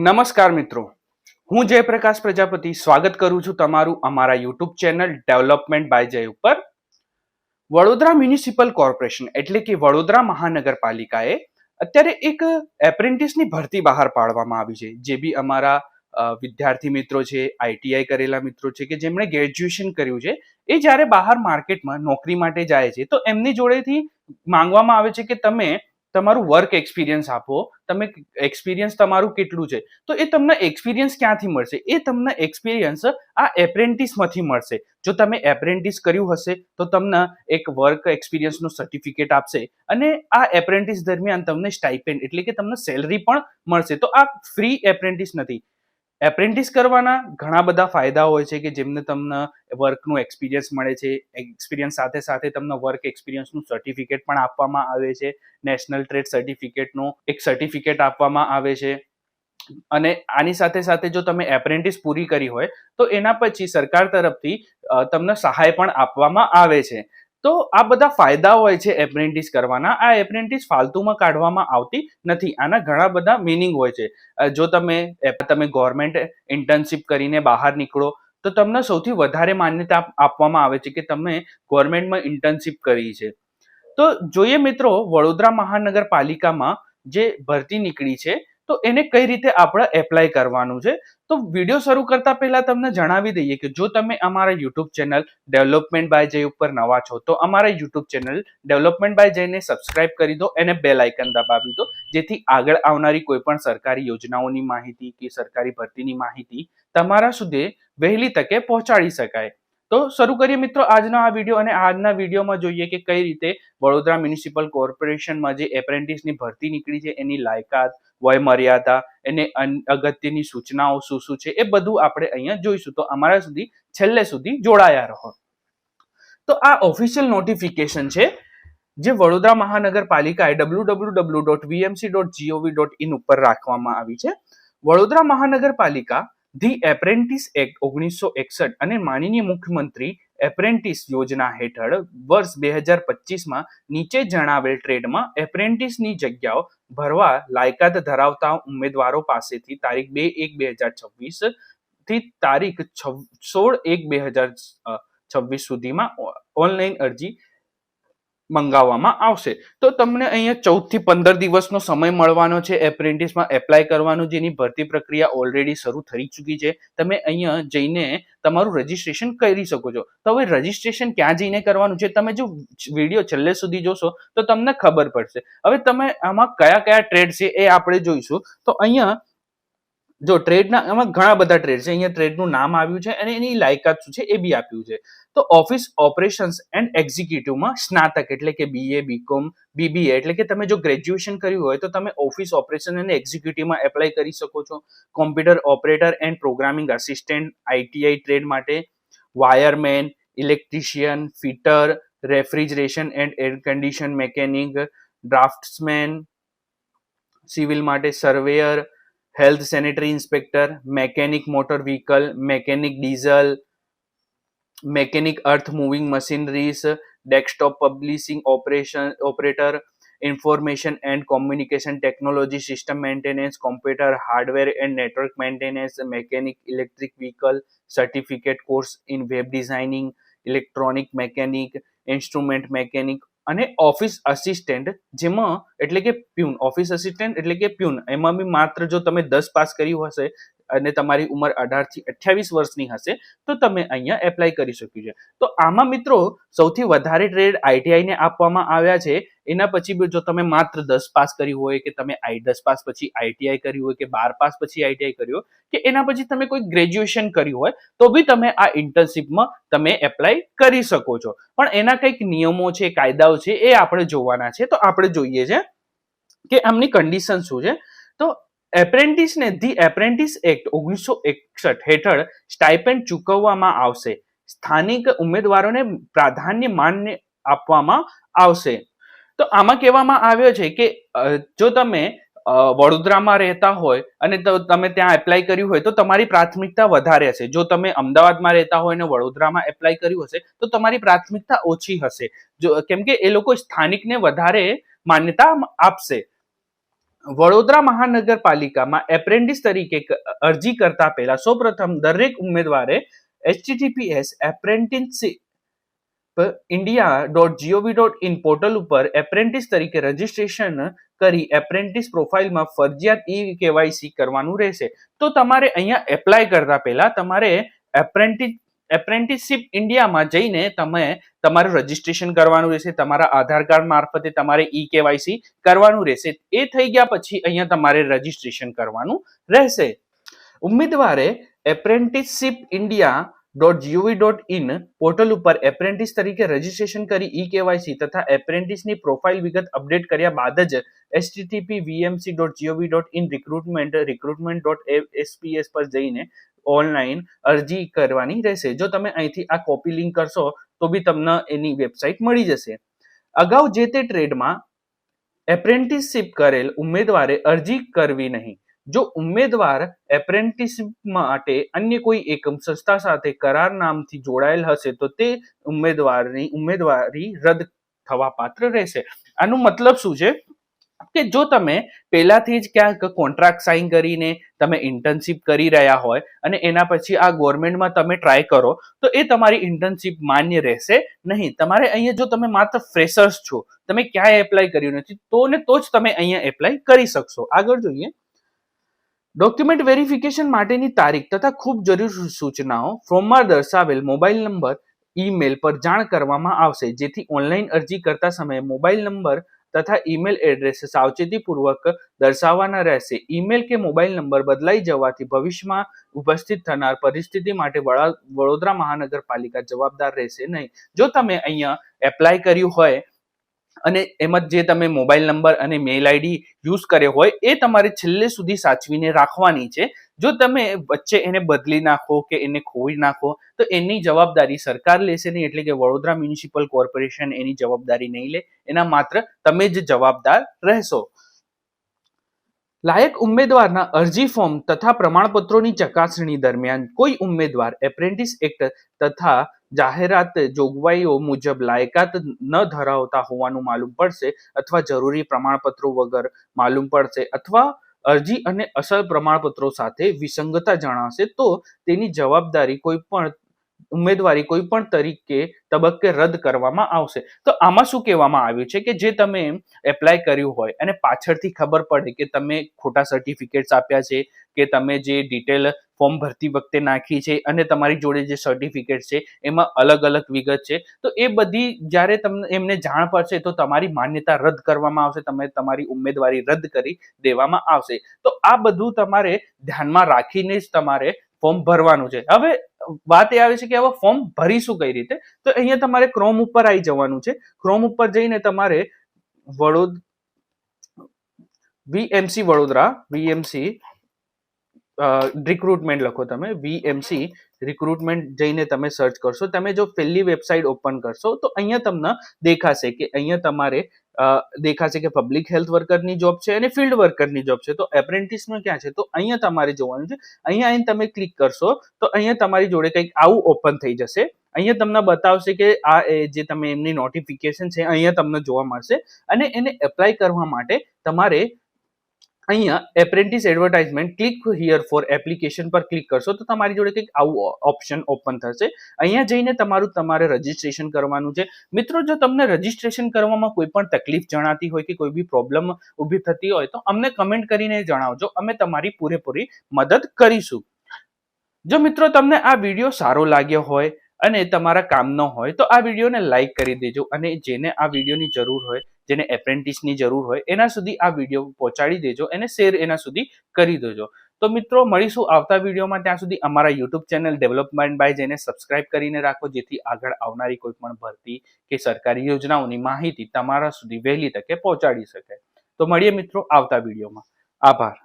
નમસ્કાર મિત્રો, હું જયપ્રકાશ પ્રજાપતિ સ્વાગત કરું છું તમારું અમારા યુટ્યુબ ચેનલ ડેવલપમેન્ટ બાય જય ઉપર. વડોદરા મ્યુનિસિપલ કોર્પોરેશન એટલે કે વડોદરા મહાનગરપાલિકાએ અત્યારે એક એપ્રેન્ટિસની ભરતી બહાર પાડવામાં આવી છે. જે બી અમારા વિદ્યાર્થી મિત્રો છે, આઈટીઆઈ કરેલા મિત્રો છે કે જેમણે ગ્રેજ્યુએશન કર્યું છે, એ જ્યારે બહાર માર્કેટમાં નોકરી માટે જાય છે તો એમની જોડેથી માંગવામાં આવે છે કે તમે તમારું વર્ક એક્સપિરિયન્સ આપો, તમે એક્સપિરિયન્સ તમારું કેટલું છે. તો એ તમને એક્સપિરિયન્સ ક્યાંથી મળશે? એ તમને એક્સપિરિયન્સ આ એપ્રેન્ટિસમાંથી મળશે. જો તમે એપ્રેન્ટિસ કર્યું હશે તો તમને એક વર્ક એક્સપિરિયન્સનું સર્ટિફિકેટ આપશે અને આ એપ્રેન્ટિસ દરમિયાન તમને સ્ટાઇપેન્ડ એટલે કે તમને સેલરી પણ મળશે. તો આ ફ્રી એપ્રેન્ટિસ નથી. એપ્રેન્ટિસ કરવાના ઘણા બધા ફાયદા હોય છે કે જેમને તમને વર્કનું એક્સપિરિયન્સ મળે છે. એક્સપિરિયન્સ સાથે સાથે તમને વર્ક એક્સપિરિયન્સનું સર્ટિફિકેટ પણ આપવામાં આવે છે. નેશનલ ટ્રેડ સર્ટિફિકેટનું એક સર્ટિફિકેટ આપવામાં આવે છે. અને આની સાથે સાથે જો તમે એપ્રેન્ટિસ પૂરી કરી હોય તો એના પછી સરકાર તરફથી તમને સહાય પણ આપવામાં આવે છે. તો આ બધા ફાયદા હોય છે એપ્રેન્ટિસ કરવાના. આ એપ્રેન્ટિસ ફાલતુમાં કાઢવામાં આવતી નથી. આના ઘણા બધા મિનિંગ હોય છે. જો તમે ગવર્મેન્ટ ઇન્ટર્નશિપ કરીને બહાર નીકળો તો તમને સૌથી વધારે માન્યતા આપવામાં આવે છે કે તમે ગવર્મેન્ટમાં ઇન્ટર્નશિપ કરી છે. તો જોઈએ મિત્રો, વડોદરા મહાનગરપાલિકામાં જે ભરતી નીકળી છે તો એને કઈ રીતે આપણે એપ્લાય કરવાનું છે. તો વિડીયો શરૂ કરતા પહેલા તમને જણાવી દઈએ કે જો તમે અમારા યુટ્યુબ ચેનલ ડેવલપમેન્ટ બાય જય ઉપર નવા છો તો અમારા યુટ્યુબ ચેનલ ડેવલપમેન્ટ બાય જયને સબસ્ક્રાઇબ કરી દો અને બેલ આઇકન દબાવી દો, જેથી આગળ આવનારી કોઈ પણ સરકારી યોજનાઓની માહિતી કે સરકારી ભરતીની માહિતી તમારા સુધી વહેલી તકે પહોંચાડી શકાય. તો શરૂ કરીએ મિત્રો આજનો આ વિડીયો. અને આજના વિડીયોમાં જોઈએ કે કઈ રીતે વડોદરા મ્યુનિસિપલ કોર્પોરેશનમાં જે એપ્રેન્ટિસની ભરતી નીકળી છે એની લાયકાત, વય મર્યાદા, એને અગત્યની સૂચનાઓ શું શું છે એ બધું આપણે અહીંયા જોઈશું. તો અમારા સુધી છેલ્લે સુધી જોડાયા રહો. તો આ ઓફિશિયલ નોટિફિકેશન છે જે વડોદરા મહાનગરપાલિકાએ www.vmc.gov.in ઉપર રાખવામાં આવી છે. વડોદરા મહાનગરપાલિકા ધી એપ્રેન્ટિસ એક્ટ 1961 અને માનનીય મુખ્યમંત્રી એપ્રેન્ટિસ યોજના હેઠળ વર્ષ 2025માં નીચે જણાવેલ ટ્રેડમાં એપ્રેન્ટિસની જગ્યાઓ ભરવા લાયકાત ધરાવતા ઉમેદવારો પાસેથી તારીખ 2/1/2026 થી તારીખ 16/1/2026 સુધીમાં ઓનલાઈન અરજી મંગાવવામાં આવશે. તો તમને અહીંયા 14 થી 15 દિવસનો સમય મળવાનો છે એપ્રેન્ટિસમાં એપ્લાય કરવાનું, જેની ભરતી પ્રક્રિયા ઓલરેડી શરૂ થઈ ચૂકી છે. તમે અહીંયા જઈને તમારું રજીસ્ટ્રેશન કરી શકો છો. તો હવે રજીસ્ટ્રેશન ક્યાં જઈને કરવાનું છે, તમે જો વિડીયો છેલ્લે સુધી જોશો તો તમને ખબર પડશે. હવે તમે આમાં કયા કયા ટ્રેડ છે એ આપણે જોઈશું. તો અહીંયા જો ટ્રેડના એમાં ઘણા બધા ટ્રેડ છે. અહીંયા ટ્રેડનું નામ આવ્યું છે અને એની લાયકાત શું છે એ બી આપ્યું છે. તો ઓફિસ ઓપરેશન્સ એન્ડ એક્ઝિક્યુટિવમાં સ્નાતક એટલે કે BA, BCom, BBA એટલે કે તમે જો ગ્રેજ્યુએશન કર્યું હોય તો તમે ઓફિસ ઓપરેશન અને એક્ઝિક્યુટિવમાં એપ્લાય કરી શકો છો. Computer operator and programming assistant ITI trade માટે, wireman, electrician, fitter, refrigeration and air condition mechanic, draftsman, civil માટે surveyor, health sanitary inspector, mechanic motor vehicle, mechanic diesel, mechanic earth moving machineries, desktop publishing operator, information and communication technology system maintenance, computer hardware and network maintenance, mechanic electric vehicle, certificate course in web designing, electronic mechanic, instrument mechanic અને office assistant, જેમાં એટલે કે peon, office assistant એટલે કે peon, એમાં બી માત્ર જો તમે 10 પાસ કર્યું હશે અને તમારી ઉંમર 18 થી 28 વર્ષની હશે તો તમે અહીંયા એપ્લાય કરી શક્યું છે. તો આમાં મિત્રો સૌથી વધારે ટ્રેડ ITI ને આપવામાં આવ્યા છે. એના પછી જો તમે માત્ર 10 પાસ કર્યું હોય કે તમે 10 પાસ પછી ITI કર્યું હોય કે 12 પાસ પછી ITI કર્યું કે એના પછી તમે કોઈ ગ્રેજ્યુએશન કર્યું હોય તો બી તમે આ ઇન્ટર્નશિપમાં તમે એપ્લાય કરી શકો છો. પણ એના કંઈક નિયમો છે, કાયદાઓ છે એ આપણે જોવાના છે. તો આપણે જોઈએ છે કે આમની કન્ડિશન શું છે. તો એપ્રેન્ટિસને ધી એપ્રેન્ટિસ એક્ટ 1961 હેઠળ સ્ટાઇપેન્ડ ચૂકવવામાં આવશે. સ્થાનિક ઉમેદવારોને પ્રાધાન્ય માન્ય આપવામાં આવશે. તો આમાં કહેવામાં આવ્યો છે કે જો તમે વડોદરામાં રહેતા હોય અને તમે ત્યાં એપ્લાય કર્યું હોય તો તમારી પ્રાથમિકતા વધારે હશે. જો તમે અમદાવાદમાં રહેતા હોય અને વડોદરામાં એપ્લાય કર્યું હશે તો તમારી પ્રાથમિકતા ઓછી હશે, કેમ કે એ લોકો સ્થાનિકને વધારે માન્યતા આપશે. વડોદરા મહાનગરપાલિકામાં એપ્રેન્ટિસ તરીકે અરજી કરતા પહેલા સૌપ્રથમ દરેક ઉમેદવારે https apprenticeship.india.gov.in પોર્ટલ ઉપર એપ્રેન્ટિસ તરીકે રજીસ્ટ્રેશન કરી એપ્રેન્ટિસ પ્રોફાઇલમાં ફરજિયાત કેવાયસી કરવાનું રહેશે. તો તમારે અહીંયા એપ્લાય કરતા પહેલા તમારે એપ્રેન્ટિસશિપ ઇન્ડિયામાં જઈને તમે તમારું રજીસ્ટ્રેશન કરવાનું રહેશે. તમારા આધાર કાર્ડ મારફતે તમારે કેવાયસી કરવાનું રહેશે. એ થઈ ગયા પછી અહીંયા તમારે રજીસ્ટ્રેશન કરવાનું રહેશે. ઉમેદવારે એપ્રેન્ટિસશિપ ઇન્ડિયા.gov.in પોર્ટલ ઉપર એપ્રેન્ટિસ તરીકે રજીસ્ટ્રેશન કરી કેવાયસી તથા એપ્રેન્ટિસની પ્રોફાઇલ વિગત અપડેટ કર્યા બાદ જ http://vmc.gov.in recruitment.sps પર જઈને ઓનલાઈન અરજી કરવાની રહેશે. જો તમે અહીંથી આ કોપી લિંક કરશો તો બી તમને એની વેબસાઇટ મળી જશે. અગાઉ જે તે ટ્રેડમાં એપ્રેન્ટિસશિપ કરેલ ઉમેદવારે અરજી કરવી નહીં. જો ઉમેદવાર એપ્રેન્ટિસશિપ માટે અન્ય કોઈ એકમ સંસ્થા સાથે કરાર નામથી જોડાયેલ હશે તો તે ઉમેદવારી રદ થવા પાત્ર રહેશે. આનું મતલબ શું છે કે જો તમે પહેલાથી જ ક્યાંક કોન્ટ્રાક્ટ સાઇન કરીને તમે ઇન્ટર્નશિપ કરી રહ્યા હોય અને એના પછી આ ગવર્મેન્ટમાં તમે ટ્રાય કરો તો એ તમારી ઇન્ટર્નશિપ માન્ય રહેશે નહીં. તમારે અહીંયા જો તમે માત્ર ફ્રેશર્સ છો, તમે ક્યાંય એપ્લાય કર્યું નથી તો જ તમે અહીંયા એપ્લાય કરી શકશો. આગળ જોઈએ. ડોક્યુમેન્ટ વેરિફિકેશન માટેની તારીખ તથા ખૂબ જરૂરી સૂચનાઓ ફોર્મમાં દર્શાવેલ મોબાઈલ નંબર ઈમેલ પર જાણ કરવામાં આવશે. જેથી ઓનલાઈન અરજી કરતા સમયે મોબાઈલ નંબર તથા ઈમેલ એડ્રેસ સાવચેતીપૂર્વક દર્શાવવાના રહેશે. ઈમેલ કે મોબાઈલ નંબર બદલાઈ જવાથી ભવિષ્યમાં ઉપસ્થિત થનાર પરિસ્થિતિ માટે વડોદરા મહાનગરપાલિકા જવાબદાર રહેશે નહીં. જો તમે અહીંયા એપ્લાય કર્યું હોય અને એમાં જે તમે મોબાઈલ નંબર અને મેલ આઈડી યુઝ કર્યો હોય એ તમારે છેલ્લે સુધી સાચવીને રાખવાની છે. જો તમે વચ્ચે એને બદલી નાખો કે એને ખોઈ નાખો તો એની જવાબદારી સરકાર લેશે નહીં, એટલે કે વડોદરા મ્યુનિસિપલ કોર્પોરેશન એની જવાબદારી નહીં લે. એના માત્ર તમે જ જવાબદાર રહેશો. લાયક ઉમેદવારના અરજી ફોર્મ તથા પ્રમાણપત્રોની ચકાસણી દરમિયાન કોઈ ઉમેદવાર એપ્રેન્ટિસ એક્ટ તથા જાહેરાત જોગવાઈઓ મુજબ લાયકાત ન ધરાવતા હોવાનું માલુમ પડશે અથવા જરૂરી પ્રમાણપત્રો વગર માલુમ પડશે અથવા અરજી અને અસલ પ્રમાણપત્રો સાથે વિસંગતતા જણાશે તો તેની જવાબદારી ઉમેદવારી કોઈ પણ તબક્કે રદ કરવામાં આવશે. તો આમાં શું કહેવામાં આવ્યું છે કે જે તમે એપ્લાય કર્યું હોય અને પાછળથી ખબર પડે કે તમે ખોટા સર્ટિફિકેટ્સ આપ્યા છે કે તમે જે ડિટેલ ફોર્મ ભરતી વખતે નાખી છે અને તમારી જોડે જે સર્ટિફિકેટ છે એમાં અલગ અલગ વિગત છે, તો એ બધી જ્યારે તમને એમને જાણ પડશે તો તમારી માન્યતા રદ કરવામાં આવશે, તમારી ઉમેદવારી રદ કરી દેવામાં આવશે. તો આ બધું તમારે ધ્યાનમાં રાખીને જ તમારે ફોર્મ ભરવાનું છે. હવે વાત એ આવે છે કે હવે ફોર્મ ભરીશું કઈ રીતે? તો અહીંયા તમારે ક્રોમ ઉપર આવી જવાનું છે. ક્રોમ ઉપર જઈને તમારે વીએમસી વડોદરા રિક્રુટમેન્ટ લખો. તમે વીએમસી રિક્રુટમેન્ટ જઈને તમે સર્ચ કરશો. તમે જો પહેલી વેબસાઇટ ઓપન કરશો તો અહીંયા તમને દેખાશે કે અહીંયા તમારે દેખાશે કે પબ્લિક હેલ્થ વર્કરની જોબ છે અને ફિલ્ડ વર્કરની જોબ છે. તો એપ્રેન્ટિસમાં ક્યાં છે? તો અહીંયા તમારે જોવાનું છે. અહીંયા આવીને તમે ક્લિક કરશો તો અહીંયા તમારી જોડે કંઈક આવું ઓપન થઈ જશે. અહીંયા તમને બતાવશે કે આ જે તમે એમની નોટિફિકેશન છે અહીંયા તમને જોવા મળશે અને એને એપ્લાય કરવા માટે તમારે અહીંયા apprentice advertisement click here for application પર ક્લિક કરશો તો તમારી જોડે કંઈક આવું ઓપ્શન ઓપન થશે. અહીંયા જઈને તમારે રજીસ્ટ્રેશન કરવાનું છે. મિત્રો, જો તમને રજીસ્ટ્રેશન કરવામાં કોઈ પણ તકલીફ જણાતી હોય કે કોઈ બી પ્રોબ્લેમ ઊભી થતી હોય તો અમને કમેન્ટ કરીને જણાવજો. અમે તમારી પૂરેપૂરી મદદ કરીશું. જો મિત્રો તમને આ વિડીયો સારો લાગ્યો હોય અને તમારા કામનો હોય તો આ વિડીયોને લાઈક કરી દેજો અને જેને આ વિડીયોની જરૂર હોય, જેને એપ્રેન્ટિસની જરૂર હોય એના સુધી આ વિડીયો પહોંચાડી દેજો, એને શેર એના સુધી કરી દેજો. તો મિત્રો મળીશું આવતા વિડીયોમાં. ત્યાં સુધી અમારા યુટ્યુબ ચેનલ ડેવલપમેન્ટ બાય જેને સબસ્ક્રાઇબ કરીને રાખો જેથી આગળ આવનારી કોઈ પણ ભરતી કે સરકારી યોજનાઓની માહિતી તમારા સુધી વહેલી તકે પહોંચાડી શકે. તો મળીએ મિત્રો આવતા વિડીયોમાં. આભાર.